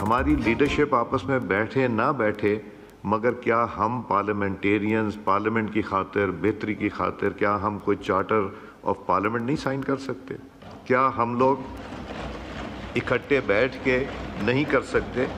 हमारी लीडरशिप आपस में बैठे ना बैठे, मगर क्या हम पार्लियामेंटेरियंस पार्लियामेंट की खातिर, बेहतरी की खातिर, क्या हम कोई चार्टर ऑफ पार्लियामेंट नहीं साइन कर सकते? क्या हम लोग इकट्ठे बैठ के नहीं कर सकते?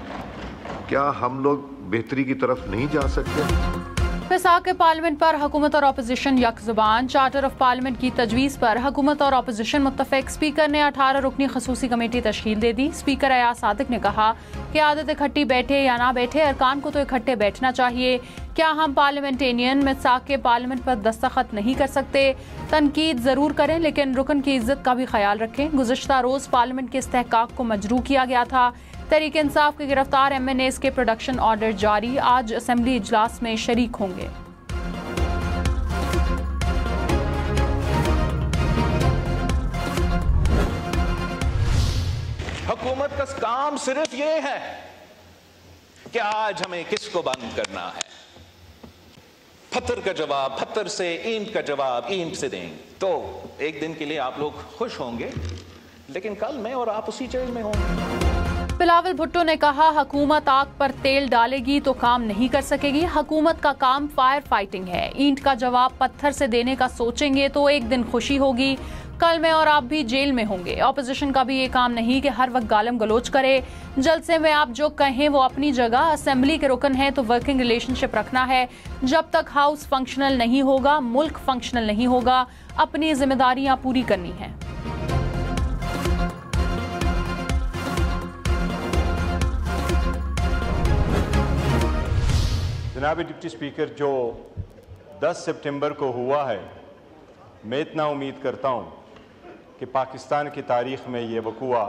क्या हम लोग बेहतरी की तरफ नहीं जा सकते? वफाक पार्लियामेंट पर हुकूमत और अपोजिशन यकजुबान। चार्टर ऑफ पार्लियामेंट की तजवीज़ पर हुकूमत और अपोजिशन मुत्तफिक। स्पीकर ने 18 रुकनी खसूसी कमेटी तश्कील दे दी। स्पीकर अयाज सादिक ने कहा कि आदत इकट्ठी बैठे या ना बैठे, अरकान को तो इकट्ठे बैठना चाहिए। क्या हम पार्लियामेंटेरियन वफाक पार्लियामेंट पर दस्तखत नहीं कर सकते? तनकीद ज़रूर करें लेकिन रुकन की इज्जत का भी ख्याल रखें। गुज़िश्ता रोज़ पार्लियामेंट के इस्तेहकाक को मजरू किया गया था। तहरीक इंसाफ के गिरफ्तार MNAs के प्रोडक्शन ऑर्डर जारी। आज असेंबली इजलास में शरीक होंगे। हुकूमत का काम सिर्फ ये है कि आज हमें किसको बंद करना है। पत्थर का जवाब पत्थर से, ईंट का जवाब ईंट से देंगे तो एक दिन के लिए आप लोग खुश होंगे, लेकिन कल मैं और आप उसी जेल में होंगे। बिलावल भुट्टो ने कहा हुकूमत आग पर तेल डालेगी तो काम नहीं कर सकेगी। हुकूमत का काम फायर फाइटिंग है। ईंट का जवाब पत्थर से देने का सोचेंगे तो एक दिन खुशी होगी, कल मैं और आप भी जेल में होंगे। ऑपोजिशन का भी ये काम नहीं कि हर वक्त गालम गलोच करे। जलसे में आप जो कहें वो अपनी जगह। असेंबली के रुकन है तो वर्किंग रिलेशनशिप रखना है। जब तक हाउस फंक्शनल नहीं होगा, मुल्क फंक्शनल नहीं होगा। अपनी जिम्मेदारियां पूरी करनी है। जनाब डिप्टी स्पीकर, जो 10 सितंबर को हुआ है, मैं इतना उम्मीद करता हूँ कि पाकिस्तान की तारीख़ में ये वक़ुआ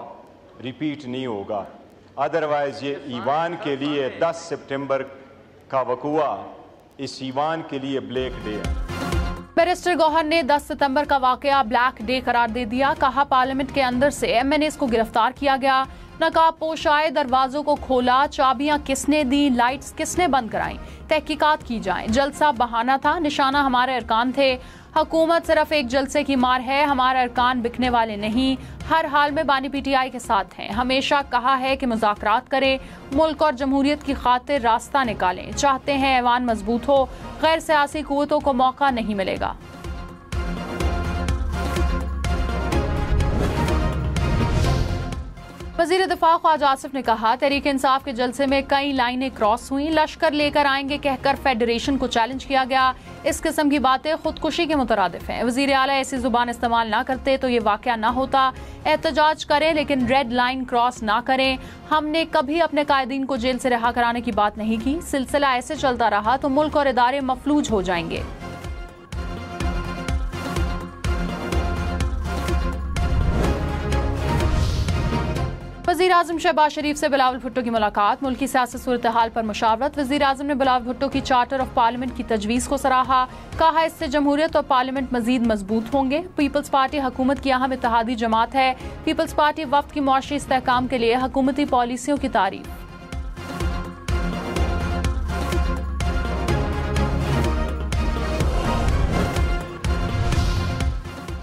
रिपीट नहीं होगा। अदरवाइज़ ये ईवान के लिए 10 सितंबर का वक़ुआ इस ईवान के लिए ब्लैक डे है। बैरिस्टर गौहर ने 10 सितंबर का वाकया ब्लैक डे करार दे दिया। कहा पार्लियामेंट के अंदर से MNAs को गिरफ्तार किया गया, नकाब पोशाए दरवाजों को खोला, चाबियां किसने दी, लाइट्स किसने बंद कराई, तहकीकात की जाए। जलसा बहाना था, निशाना हमारे अरकान थे। हुकूमत सिर्फ एक जलसे की मार है, हमारे अरकान बिकने वाले नहीं। हर हाल में बानी PTI के साथ हैं। हमेशा कहा है कि मुज़ाकरात करें, मुल्क और जमहूरियत की खातिर रास्ता निकालें। चाहते हैं ऐवान मजबूत हो, गैर सियासी कुव्वतों को मौका नहीं मिलेगा। वज़ीर दिफा ख्वाजा आसिफ ने कहा तहरीक इंसाफ के जलसे में कई लाइनें क्रॉस हुई। लश्कर लेकर आएंगे कहकर फेडरेशन को चैलेंज किया गया। इस किस्म की बातें खुदकुशी के मुतरादिफ हैं। वज़ीर आला ऐसी जुबान इस्तेमाल ना करते तो ये वाक़या ना होता। एहतजाज करें लेकिन रेड लाइन क्रॉस ना करें। हमने कभी अपने कायदीन को जेल से रिहा कराने की बात नहीं की। सिलसिला ऐसे चलता रहा तो मुल्क और इदारे मफलूज हो जाएंगे। वज़ीर आज़म शहबाज शरीफ से बिलावल भुट्टो की मुलाकात। मुल्की सियासी सूरत हाल पर मुशावरत। वज़ीर आज़म ने बिलावल भुट्टो की चार्टर ऑफ पार्लियामेंट की तजवीज़ को सराहा। कहा इससे जमहूरियत और पार्लियामेंट मजीद मजबूत होंगे। पीपल्स पार्टी हुकूमत की अहम इत्तेहादी जमात है। पीपल्स पार्टी वफ्द की मुआशी इस्तेहकाम के लिए हुकूमती पॉलिसियों की तारीफ।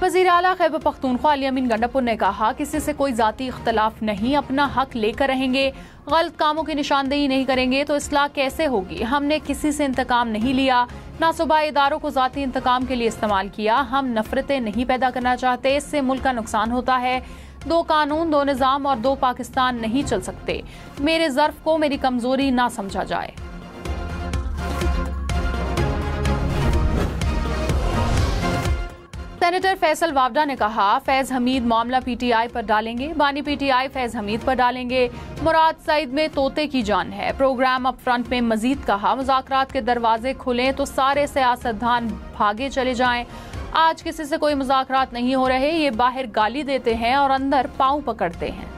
वज़ीर आला खैबर पख्तूनख्वा अली अमीन गंडापुर ने कहा किसी से कोई जाती इख्तलाफ नहीं, अपना हक लेकर रहेंगे। गलत कामों की निशानदेही नहीं करेंगे तो इस्लाह कैसे होगी। हमने किसी से इंतकाम नहीं लिया, ना सूबाई इदारों को जाती इंतकाम के लिए इस्तेमाल किया। हम नफरतें नहीं पैदा करना चाहते, इससे मुल्क का नुकसान होता है। 2 कानून, 2 निज़ाम और 2 पाकिस्तान नहीं चल सकते। मेरे ज़र्फ को मेरी कमजोरी ना समझा जाए। सेनेटर फैसल वावडा ने कहा फैज हमीद मामला PTI पर डालेंगे। बानी PTI फैज हमीद पर डालेंगे। मुराद सईद में तोते की जान है। प्रोग्राम अप फ्रंट में मजीद कहा मुज़ाकरात के दरवाजे खुलें तो सारे सियासतदान भागे चले जाएं। आज किसी से कोई मुज़ाकरात नहीं हो रहे। ये बाहर गाली देते हैं और अंदर पाँव पकड़ते हैं।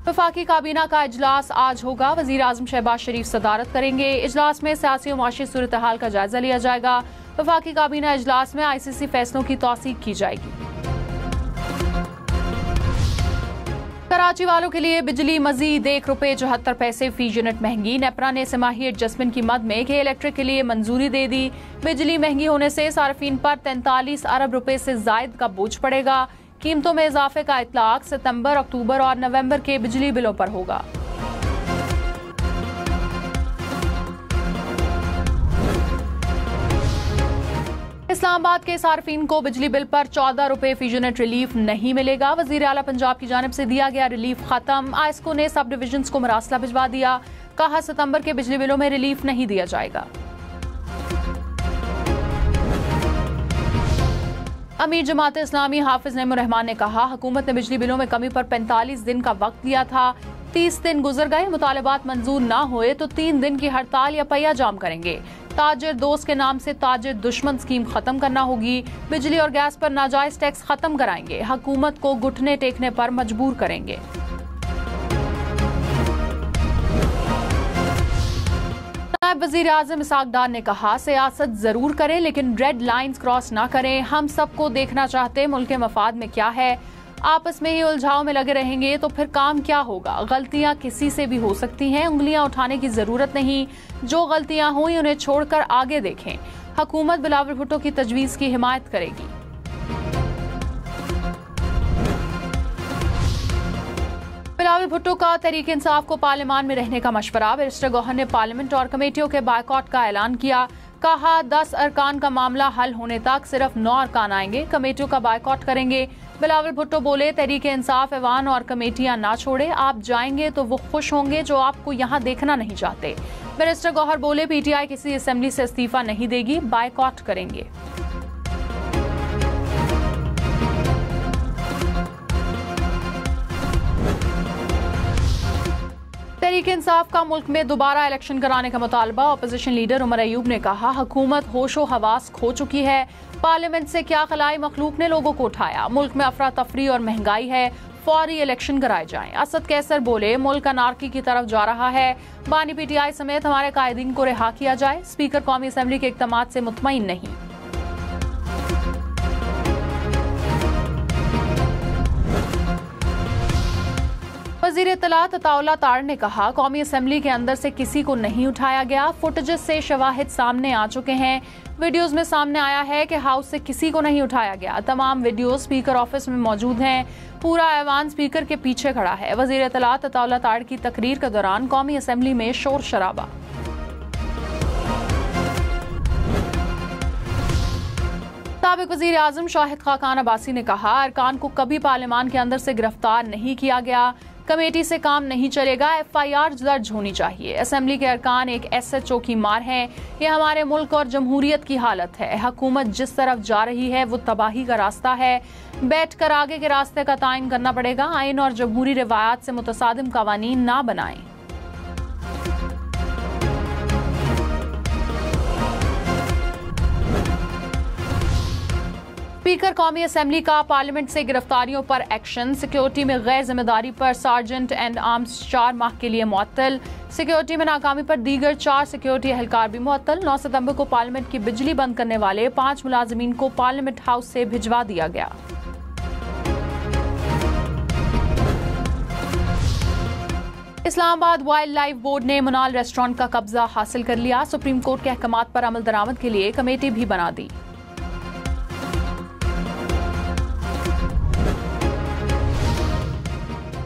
वफाकी काबीना का इजलास आज होगा। वज़ीर आज़म शहबाज शरीफ सदारत करेंगे। इजलास में सियासी और माशी सूरत हाल का जायजा लिया जाएगा। वफाकी काबीना इजलास में ICC फैसलों की तौसीक की जाएगी। कराची वालों के लिए बिजली मजीद ₹1.74 फी यूनिट महंगी। नेपरा ने समाही एडजस्टमेंट की मद में के इलेक्ट्रिक के लिए मंजूरी दे दी। बिजली महंगी होने से सार्फिन पर 43 अरब रुपए से जायद का बोझ पड़ेगा। कीमतों में इजाफे का इतलाक सितंबर, अक्टूबर और नवंबर के बिजली बिलों पर होगा। इस्लामाबाद के सार्फिन को बिजली बिल पर 14 रुपए फी यूनिट रिलीफ नहीं मिलेगा। वजीर आला पंजाब की जानिब से दिया गया रिलीफ खत्म। आइस्को ने सब डिविजन्स को मरासला भिजवा दिया। कहा सितंबर के बिजली बिलों में रिलीफ नहीं दिया जाएगा। अमीर जमात इस्लामी हाफिज नईमुर रहमान ने कहा हुकूमत ने बिजली बिलों में कमी पर 45 दिन का वक्त दिया था। 30 दिन गुजर गए, मुतालबात मंजूर ना हुए तो 3 दिन की हड़ताल या पहिया जाम करेंगे। ताजिर दोस्त के नाम से ताजिर दुश्मन स्कीम खत्म करना होगी। बिजली और गैस पर नाजायज टैक्स खत्म कराएंगे। हुकूमत को घुटने टेकने पर मजबूर करेंगे। नायब वजीर आजम इसाक डार ने कहा सियासत जरूर करें लेकिन रेड लाइंस क्रॉस ना करें। हम सबको देखना चाहते मुल्क के मफाद में क्या है। आपस में ही उलझाव में लगे रहेंगे तो फिर काम क्या होगा। गलतियां किसी से भी हो सकती हैं, उंगलियां उठाने की जरूरत नहीं। जो गलतियां हुई उन्हें छोड़कर आगे देखें। हुकूमत बिलावल भुट्टो की तजवीज की हिमायत करेगी। बिलावल भुट्टो का तहरीक इंसाफ को पार्लियामान में रहने का मशवरा। बैरिस्टर गौहर ने पार्लियामेंट और कमेटियों के बायकॉट का ऐलान किया। कहा 10 अरकान का मामला हल होने तक सिर्फ 9 अरकान आएंगे, कमेटियों का बायकॉट करेंगे। बिलावल भुट्टो बोले तहरीक इंसाफ ऐवान और कमेटियां ना छोड़े। आप जाएंगे तो वो खुश होंगे जो आपको यहाँ देखना नहीं चाहते। बैरिस्टर गौहर बोले पीटीआई किसी असेंबली से इस्तीफा नहीं देगी, बायकॉट करेंगे। तहरीक इंसाफ का मुल्क में दोबारा इलेक्शन कराने का मुतालबा। अपोजिशन लीडर उमर अयूब ने कहा हुकूमत होशो हवास खो चुकी है। पार्लियामेंट से क्या खलाई मखलूक ने लोगों को उठाया। मुल्क में अफरा तफरी और महंगाई है, फौरी इलेक्शन कराए जाएं। असद कैसर बोले मुल्क अनारकी की तरफ जा रहा है। बानी पीटीआई समेत हमारे कायदीन को रिहा किया जाए। स्पीकर कौमी असेंबली के इक़दामात से मुतमईन नहीं। वज़ीर इत्तलात अताउल्लाह तार ने कहा कौमी असेंबली के अंदर से किसी को नहीं उठाया गया। फुटेजेस से शवाहिद सामने आ चुके हैं। वीडियोस में सामने आया है कि हाउस से किसी को नहीं उठाया गया। तमाम वीडियो स्पीकर ऑफिस में मौजूद हैं। पूरा ऐवान स्पीकर के पीछे खड़ा है। वज़ीर इत्तलात अताउल्लाह तार की तकरीर के दौरान कौमी असेंबली में शोर शराबा। साबिक वज़ीर आज़म शाहिद खाकान अब्बासी ने कहा अरकान को कभी पार्लियामान के अंदर से गिरफ्तार नहीं किया गया। कमेटी से काम नहीं चलेगा। FIR दर्ज होनी चाहिए। असेंबली के अरकान एक SHO की मार हैं। ये हमारे मुल्क और जमहूरियत की हालत है। हुकूमत जिस तरफ जा रही है वो तबाही का रास्ता है। बैठ कर आगे के रास्ते का तायन करना पड़ेगा। आइन और जमहूरी रिवायात से मुतसादिम कवानीन ना बनाएं। स्पीकर कौमी असेंबली का पार्लियामेंट से गिरफ्तारियों पर एक्शन। सिक्योरिटी में गैर जिम्मेदारी पर सार्जेंट एंड आर्म्स 4 माह के लिए मुअत्तल। सिक्योरिटी में नाकामी पर दीगर 4 सिक्योरिटी एहलकार भी मुअत्तल। 9 सितंबर को पार्लियामेंट की बिजली बंद करने वाले 5 मुलाजिमीन को पार्लियामेंट हाउस से भिजवा दिया गया। इस्लामाबाद वाइल्ड लाइफ बोर्ड ने मुनाल रेस्टोरेंट का कब्जा हासिल कर लिया। सुप्रीम कोर्ट के अहकामात पर अमल दरामद के लिए कमेटी भी बना दी।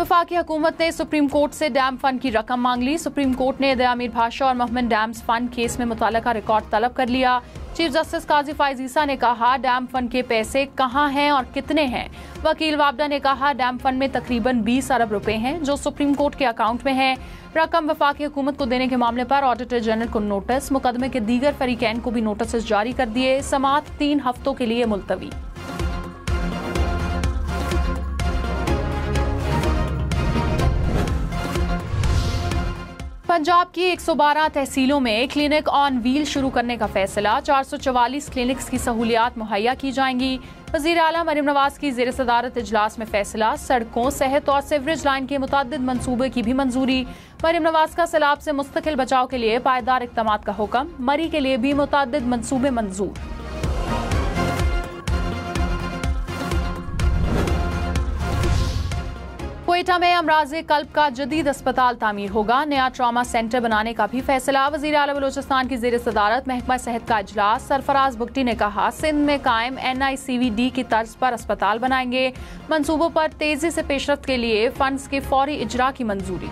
वफाकी हुकूमत ने सुप्रीम कोर्ट से डैम फंड की रकम मांग ली। सुप्रीम कोर्ट ने दया मीर भाषा और मोहम्मद डैम्स फंड केस में मुताल्लिका रिकॉर्ड तलब कर लिया। चीफ जस्टिस काजी फायज ईसा ने कहा डैम फंड के पैसे कहां हैं और कितने हैं। वकील वाबडा ने कहा डैम फंड में तकरीबन 20 अरब रुपए हैं जो सुप्रीम कोर्ट के अकाउंट में हैं। रकम वफाकी हुकूमत को देने के मामले पर ऑडिटर जनरल को नोटिस। मुकदमे के दीगर फरीकैन को भी नोटिस जारी कर दिए। समाअत 3 हफ्तों के लिए मुलतवी। पंजाब की 112 तहसीलों में क्लिनिक ऑन व्हील शुरू करने का फैसला। 444 क्लिनिक्स की सहूलियात मुहैया की जाएंगी। वज़ीर आला मरीम नवाज की ज़ेर सदारत इजलास में फैसला। सड़कों, सेहत और सीवरेज लाइन के मुतअद्दिद मंसूबे की भी मंजूरी। मरीम नवाज का सैलाब से मुस्तकिल बचाव के लिए पायदार इक़दामात का हुक्म। मरी के लिए भी मुतअद्दिद मंसूबे मंजूर। क्वेटा में अमराज़े कल्ब का जदीद अस्पताल तामीर होगा। नया ट्रामा सेंटर बनाने का भी फैसला। वज़ीर आला बलूचिस्तान की ज़ेर सदारत महकमा सेहत का इजलास। सरफराज बुगटी ने कहा, सिंध में कायम NICVD की तर्ज पर अस्पताल बनाएंगे। मंसूबों पर तेजी से पेशरफ्त के लिए फंड्स के फौरी इजरा की मंजूरी।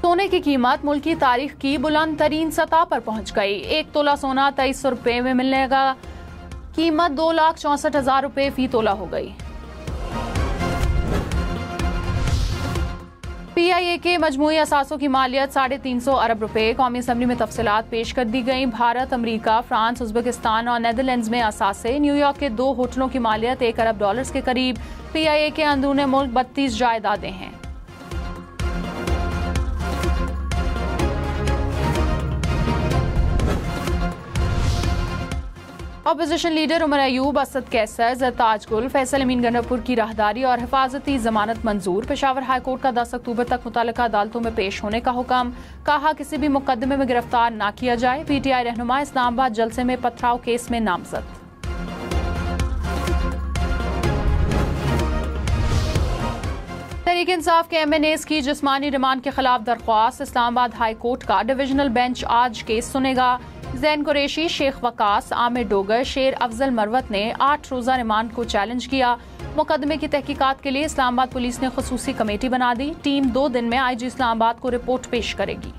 सोने की कीमत मुल्क की तारीख की बुलंद तरीन सतह पर पहुंच गई। 1 तोला सोना 2300 रुपए में मिलेगा। कीमत 2,64,000 रुपए फी तोला हो गई। PIA के मजमूई असासों की मालियत 350 अरब रुपए। कौमी असम्बली में तफसीलात पेश कर दी गई। भारत, अमरीका, फ्रांस, उज़्बेकिस्तान और नेदरलैंड्स में असासे। न्यूयॉर्क के 2 होटलों की मालियत 1 अरब डॉलर्स के करीब। PIA के अंदरूने मुल्क 32 जायदादें हैं। अपोजिशन लीडर उमर अयूब, असद कैसर, ज़रताज गुल, फैसल अमीन गंडापुर की राहदारी और हिफाजती जमानत मंजूर। पेशावर हाई कोर्ट का 10 अक्टूबर तक मुतल्लिका अदालतों में पेश होने का हुक्म। कहा, किसी भी मुकदमे में गिरफ्तार ना किया जाए। PTI रहनुमा इस्लामाबाद जलसे में पथराव केस में नामजद। तहरीक इंसाफ के MNAs की जिस्मानी रिमांड के खिलाफ दरख्वास्त। इस्लामाबाद हाई कोर्ट का डिविजनल बेंच आज केस सुनेगा। जैन कुरैशी, शेख वकास, आमिर डोगर, शेर अफजल मरवत ने 8 रोज़ा रिमांड को चैलेंज किया। मुकदमे की तहकीकात के लिए इस्लामाबाद पुलिस ने खुसूसी कमेटी बना दी। टीम 2 दिन में IG इस्लामाबाद को रिपोर्ट पेश करेगी।